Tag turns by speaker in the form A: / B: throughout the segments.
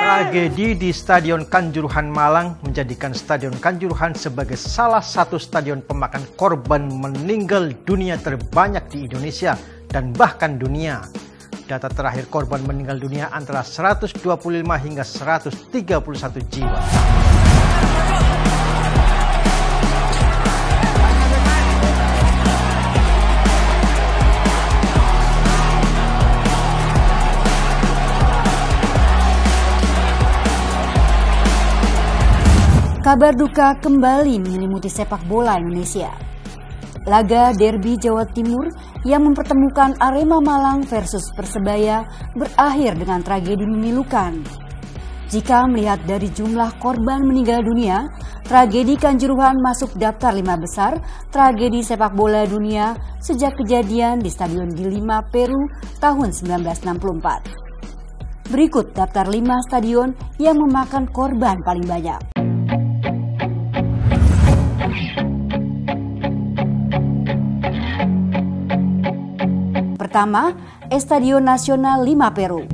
A: Tragedi di Stadion Kanjuruhan Malang menjadikan Stadion Kanjuruhan sebagai salah satu stadion pemakan korban meninggal dunia terbanyak di Indonesia dan bahkan dunia. Data terakhir korban meninggal dunia antara 125 hingga 131 jiwa.
B: Kabar duka kembali menyelimuti sepak bola Indonesia. Laga derby Jawa Timur yang mempertemukan Arema Malang versus Persebaya berakhir dengan tragedi memilukan. Jika melihat dari jumlah korban meninggal dunia, tragedi Kanjuruhan masuk daftar 5 besar tragedi sepak bola dunia sejak kejadian di Stadion di Lima, Peru tahun 1964. Berikut daftar 5 stadion yang memakan korban paling banyak. Pertama, Estadio Nasional Lima, Peru.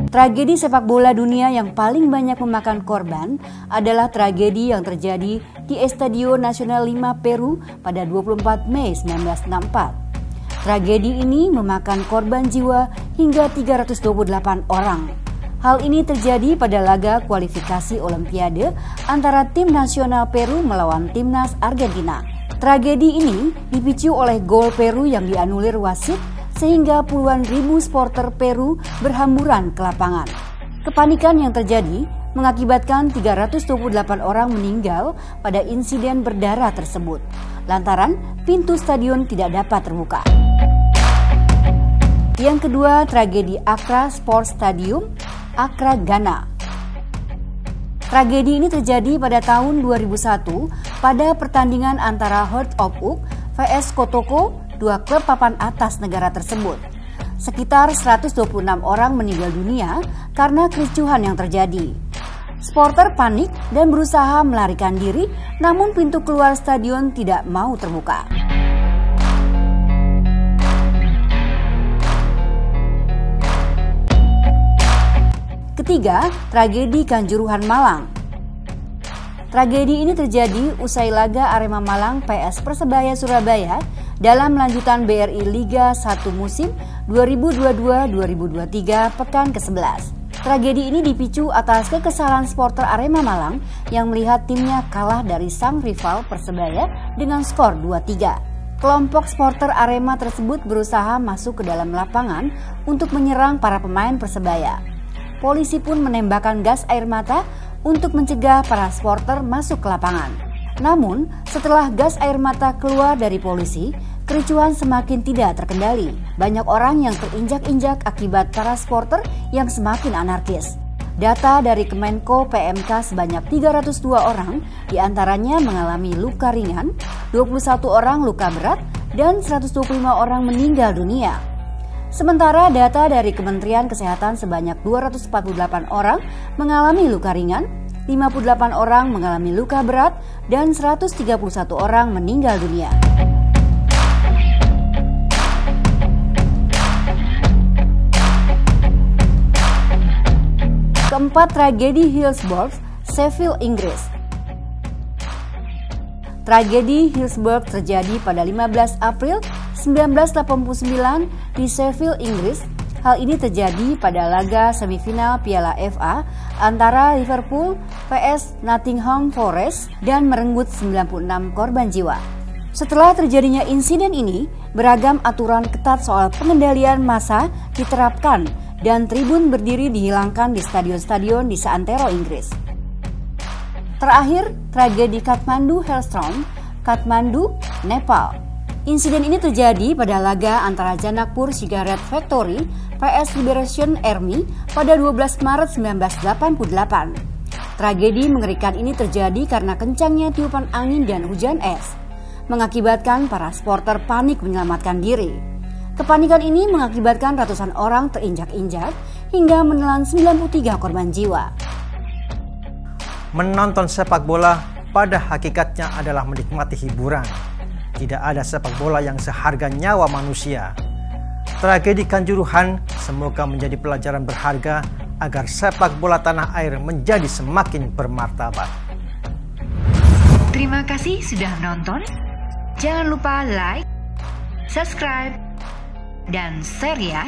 B: Tragedi sepak bola dunia yang paling banyak memakan korban adalah tragedi yang terjadi di Estadio Nasional Lima, Peru pada 24 Mei 1964. Tragedi ini memakan korban jiwa hingga 328 orang. Hal ini terjadi pada laga kualifikasi Olimpiade antara tim nasional Peru melawan timnas Argentina. Tragedi ini dipicu oleh gol Peru yang dianulir wasit sehingga puluhan ribu supporter Peru berhamburan ke lapangan. Kepanikan yang terjadi mengakibatkan 328 orang meninggal pada insiden berdarah tersebut, lantaran pintu stadion tidak dapat terbuka. Yang kedua, tragedi Accra Sports Stadium, Accra, Ghana. Tragedi ini terjadi pada tahun 2001 pada pertandingan antara Hearts of Oak vs Kotoko, dua klub papan atas negara tersebut. Sekitar 126 orang meninggal dunia karena kericuhan yang terjadi. Supporter panik dan berusaha melarikan diri, namun pintu keluar stadion tidak mau terbuka. Ketiga, tragedi Kanjuruhan Malang. Tragedi ini terjadi usai laga Arema Malang PS Persebaya Surabaya dalam lanjutan BRI Liga 1 musim 2022-2023 pekan ke-11. Tragedi ini dipicu atas kekesalan supporter Arema Malang yang melihat timnya kalah dari sang rival Persebaya dengan skor 2-3. Kelompok supporter Arema tersebut berusaha masuk ke dalam lapangan untuk menyerang para pemain Persebaya. Polisi pun menembakkan gas air mata untuk mencegah para supporter masuk ke lapangan. Namun, setelah gas air mata keluar dari polisi, kericuhan semakin tidak terkendali. Banyak orang yang terinjak-injak akibat para supporter yang semakin anarkis. Data dari Kemenko PMK sebanyak 302 orang, diantaranya mengalami luka ringan, 21 orang luka berat, dan 125 orang meninggal dunia. Sementara data dari Kementerian Kesehatan sebanyak 248 orang mengalami luka ringan, 58 orang mengalami luka berat, dan 131 orang meninggal dunia. Keempat, tragedi Hillsborough, Sheffield, Inggris. Tragedi Hillsborough terjadi pada 15 April 1989 di Sheffield, Inggris. Hal ini terjadi pada laga semifinal Piala FA antara Liverpool vs Nottingham Forest dan merenggut 96 korban jiwa. Setelah terjadinya insiden ini, beragam aturan ketat soal pengendalian massa diterapkan dan tribun berdiri dihilangkan di stadion-stadion di seantero Inggris. Terakhir, tragedi Kathmandu Hailstorm, Kathmandu, Nepal. Insiden ini terjadi pada laga antara Janakpur Cigarette Factory vs Liberation Army pada 12 Maret 1988. Tragedi mengerikan ini terjadi karena kencangnya tiupan angin dan hujan es, mengakibatkan para supporter panik menyelamatkan diri. Kepanikan ini mengakibatkan ratusan orang terinjak-injak hingga menelan 93 korban jiwa.
A: Menonton sepak bola pada hakikatnya adalah menikmati hiburan. Tidak ada sepak bola yang seharga nyawa manusia. Tragedi Kanjuruhan Semoga menjadi pelajaran berharga agar sepak bola tanah air menjadi semakin bermartabat.
C: Terima kasih sudah menonton. Jangan lupa like, subscribe, dan share ya.